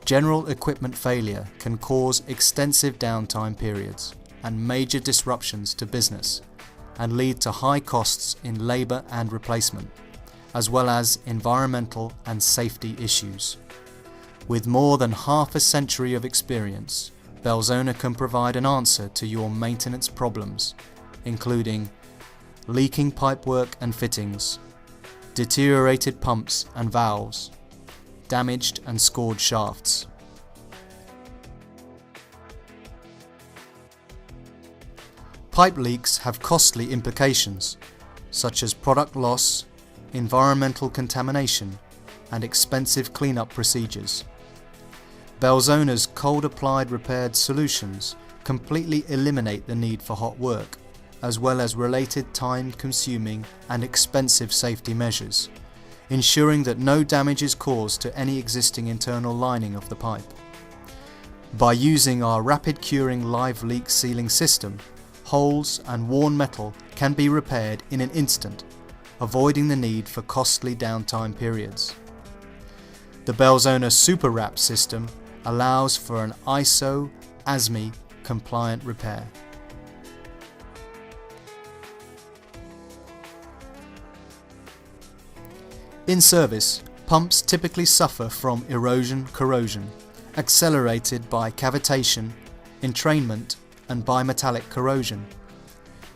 General equipment failure can cause extensive downtime periods and major disruptions to business and lead to high costs in labour and replacement, as well as environmental and safety issues. With more than half a century of experience, Belzona can provide an answer to your maintenance problems, including leaking pipework and fittings, deteriorated pumps and valves, damaged and scored shafts. Pipe leaks have costly implications, such as product loss, environmental contamination, and expensive cleanup procedures. Belzona's cold-applied repaired solutions completely eliminate the need for hot work, as well as related time-consuming and expensive safety measures, ensuring that no damage is caused to any existing internal lining of the pipe. By using our rapid curing live leak sealing system, holes and worn metal can be repaired in an instant, avoiding the need for costly downtime periods. The Belzona SuperWrap system allows for an ISO ASME compliant repair. In service, pumps typically suffer from erosion-corrosion, accelerated by cavitation, entrainment, and bimetallic corrosion.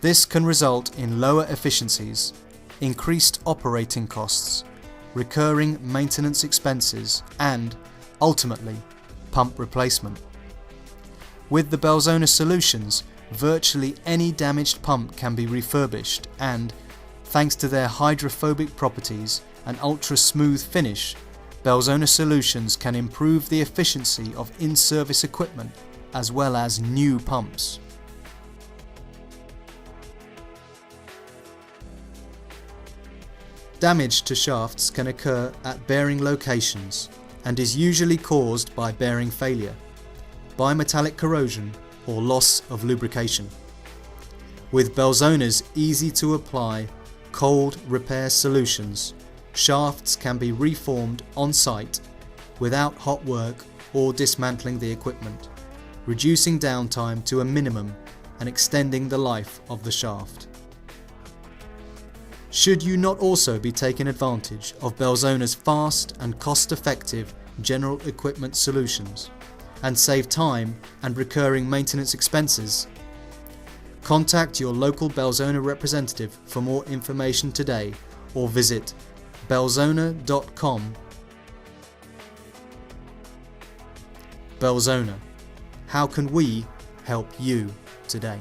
This can result in lower efficiencies, increased operating costs, recurring maintenance expenses, and, ultimately, pump replacement. With the Belzona solutions, virtually any damaged pump can be refurbished and, thanks to their hydrophobic properties and ultra-smooth finish, Belzona solutions can improve the efficiency of in-service equipment as well as new pumps. Damage to shafts can occur at bearing locations and is usually caused by bearing failure, bimetallic corrosion, or loss of lubrication. With Belzona's easy-to-apply cold repair solutions, shafts can be reformed on-site without hot work or dismantling the equipment, reducing downtime to a minimum and extending the life of the shaft. Should you not also be taking advantage of Belzona's fast and cost-effective general equipment solutions and save time and recurring maintenance expenses? Contact your local Belzona representative for more information today or visit belzona.com. Belzona. How can we help you today?